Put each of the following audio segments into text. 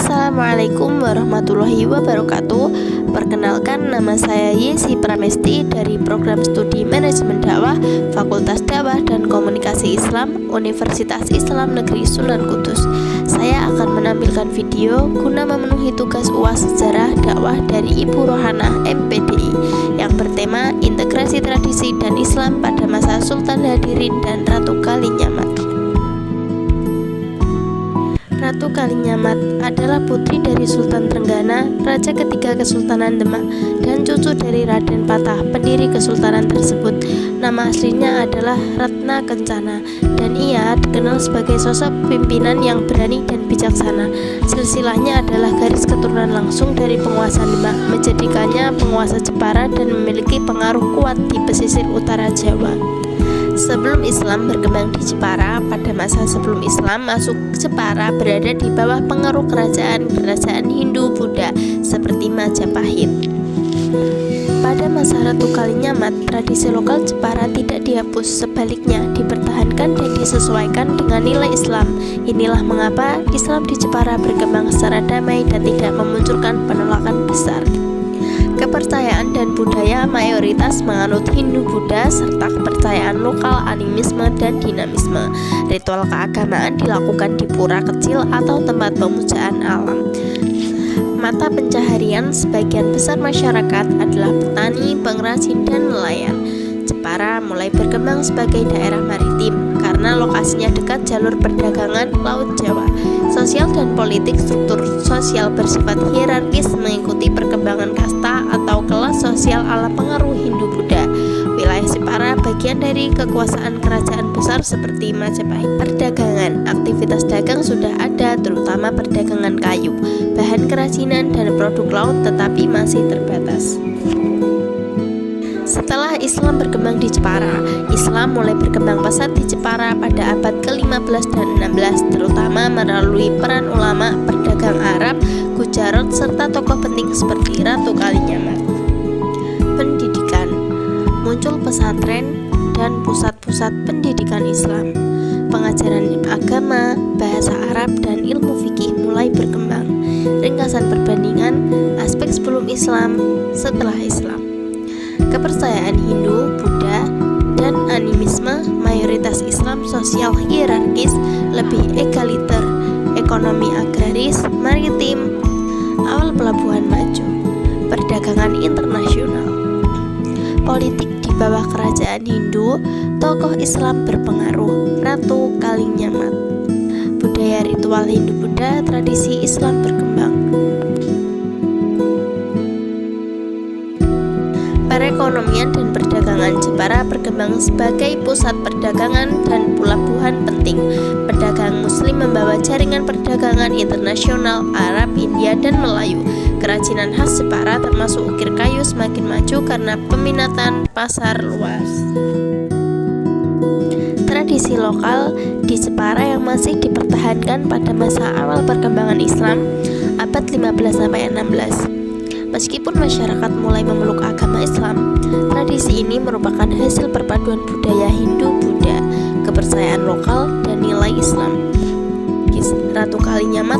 Assalamualaikum warahmatullahi wabarakatuh. Perkenalkan, nama saya Yesi Pramesti dari Program Studi Manajemen Dakwah Fakultas Dakwah dan Komunikasi Islam Universitas Islam Negeri Sunan Kudus. Saya akan menampilkan video guna memenuhi tugas UAS Sejarah Dakwah dari Ibu Rohanah MPDI yang bertema Integrasi Tradisi dan Islam pada masa Sultan Hadirin dan Ratu Kalinyamat. Ratu Kalinyamat adalah putri dari Sultan Trenggana, Raja ketiga Kesultanan Demak, dan cucu dari Raden Patah, pendiri kesultanan tersebut. Nama aslinya adalah Ratna Kencana, dan ia dikenal sebagai sosok pimpinan yang berani dan bijaksana. Silsilahnya adalah garis keturunan langsung dari penguasa Demak, menjadikannya penguasa Jepara dan memiliki pengaruh kuat di pesisir utara Jawa. Sebelum Islam berkembang di Jepara, pada masa sebelum Islam masuk Jepara berada di bawah pengaruh kerajaan Hindu-Buddha seperti Majapahit. Pada masa Ratu Kalinyamat, tradisi lokal Jepara tidak dihapus, sebaliknya dipertahankan dan disesuaikan dengan nilai Islam. Inilah mengapa Islam di Jepara berkembang secara damai dan tidak memunculkan penolakan besar. Kepercayaan dan budaya mayoritas menganut Hindu-Buddha serta kepercayaan lokal animisme dan dinamisme. Ritual keagamaan dilakukan di pura kecil atau tempat pemujaan alam. Mata pencaharian sebagian besar masyarakat adalah petani, pengrajin, dan nelayan. Jepara mulai berkembang sebagai daerah maritim karena lokasinya dekat jalur perdagangan Laut Jawa. Sosial dan politik struktur sosial bersifat hierarkis mengikuti perkembangan kasta atau kelas sosial ala pengaruh Hindu-Buddha. Wilayah Jepara bagian dari kekuasaan kerajaan besar seperti Majapahit. Perdagangan, aktivitas dagang sudah ada, terutama perdagangan kayu, bahan kerajinan, dan produk laut, tetapi masih terbatas. Setelah Islam berkembang di Jepara, Islam mulai berkembang pesat di Jepara pada abad ke-15 dan 16, terutama melalui peran ulama, pedagang Arab, Gujarat, serta tokoh penting seperti Ratu Kalinyamat. Pendidikan, muncul pesantren dan pusat-pusat pendidikan Islam. Pengajaran agama, bahasa Arab, dan ilmu fikih mulai berkembang. Ringkasan perbandingan aspek sebelum Islam, setelah Islam. Kepercayaan Hindu, Buddha, dan animisme, mayoritas Islam sosial hierarkis, lebih egaliter, ekonomi agraris, maritim, awal pelabuhan maju, perdagangan internasional. Politik di bawah kerajaan Hindu, tokoh Islam berpengaruh, Ratu Kalinyamat. Budaya ritual Hindu-Buddha, tradisi Islam berkembang. Perekonomian dan perdagangan Jepara berkembang sebagai pusat perdagangan dan pelabuhan penting. Pedagang Muslim membawa jaringan perdagangan internasional Arab, India, dan Melayu. Kerajinan khas Jepara termasuk ukir kayu semakin maju karena peminatan pasar luas. Tradisi lokal di Jepara yang masih dipertahankan pada masa awal perkembangan Islam, abad 15-16. Meskipun masyarakat mulai memeluk agama Islam, tradisi ini merupakan hasil perpaduan budaya Hindu-Buddha, kepercayaan lokal, dan nilai Islam. Ratu Kalinyamat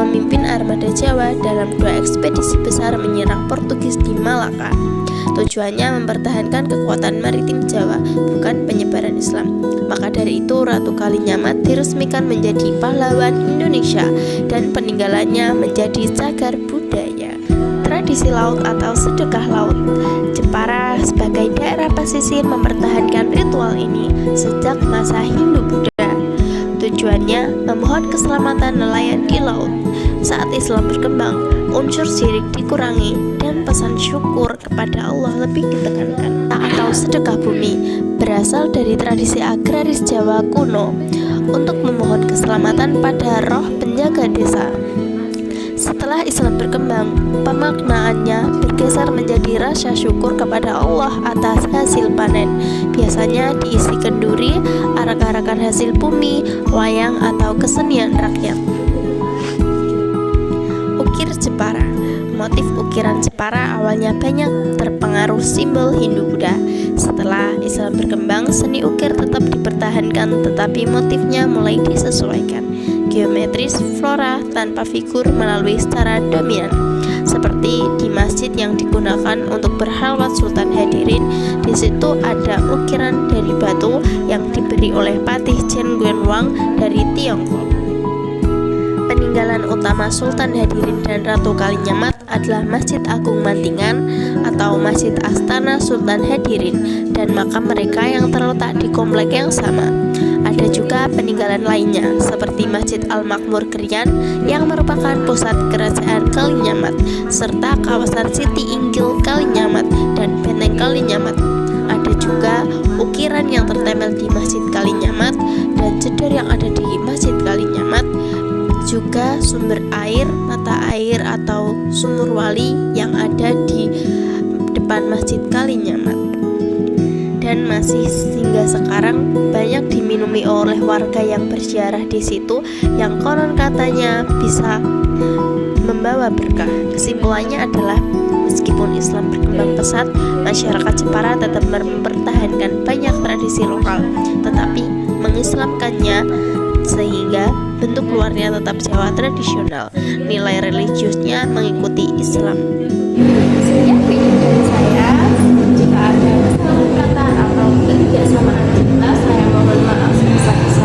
memimpin armada Jawa dalam 2 ekspedisi besar menyerang Portugis di Malaka. Tujuannya mempertahankan kekuatan maritim Jawa, bukan penyebaran Islam. Maka dari itu, Ratu Kalinyamat diresmikan menjadi pahlawan Indonesia dan peninggalannya menjadi cagar budaya. Tradisi laut atau sedekah laut. Jepara sebagai daerah pesisir mempertahankan ritual ini sejak masa Hindu-Buddha. Tujuannya memohon keselamatan nelayan di laut. Saat Islam berkembang, unsur syirik dikurangi dan pesan syukur kepada Allah lebih ditekankan. Atau sedekah bumi berasal dari tradisi agraris Jawa kuno untuk memohon keselamatan pada roh penjaga desa. Setelah Islam berkembang, pemaknaannya bergeser menjadi rasa syukur kepada Allah atas hasil panen. Biasanya diisi kenduri, arak-arakan hasil bumi, wayang, atau kesenian rakyat. Ukir Jepara. Motif ukiran Jepara awalnya banyak terpengaruh simbol Hindu-Buddha. Setelah Islam berkembang, seni ukir tetap dipertahankan, tetapi motifnya mulai disesuaikan. geometris, flora tanpa figur melalui secara dominan. Seperti di masjid yang digunakan untuk berhalwat Sultan Hadirin, di situ ada ukiran dari batu yang diberi oleh Patih Chen Guanwang dari Tiongkok. Peninggalan utama Sultan Hadirin dan Ratu Kalinyamat adalah Masjid Agung Mantingan atau Masjid Astana Sultan Hadirin dan makam mereka yang terletak di komplek yang sama. Ada juga peninggalan lainnya seperti Masjid Al-Makmur Krian yang merupakan pusat kerajaan Kalinyamat serta kawasan Siti Inggil Kalinyamat dan Benteng Kalinyamat. Ada juga ukiran yang tertempel di Masjid Kalinyamat dan cedar yang ada di Masjid Kalinyamat, juga sumber air, mata air atau sumur wali yang ada di depan Masjid Kalinyamat. Dan masih hingga sekarang banyak diminumi oleh warga yang berziarah di situ yang konon katanya bisa membawa berkah. Kesimpulannya adalah meskipun Islam berkembang pesat, masyarakat Jepara tetap mempertahankan banyak tradisi lokal, tetapi mengislamkannya sehingga bentuk luarnya tetap Jawa tradisional. Nilai religiusnya mengikuti Islam. Sekian video dari saya. Jika ada kesalahan kata atau ketidaksamaan kita, saya mohon maaf sebesar-besarnya.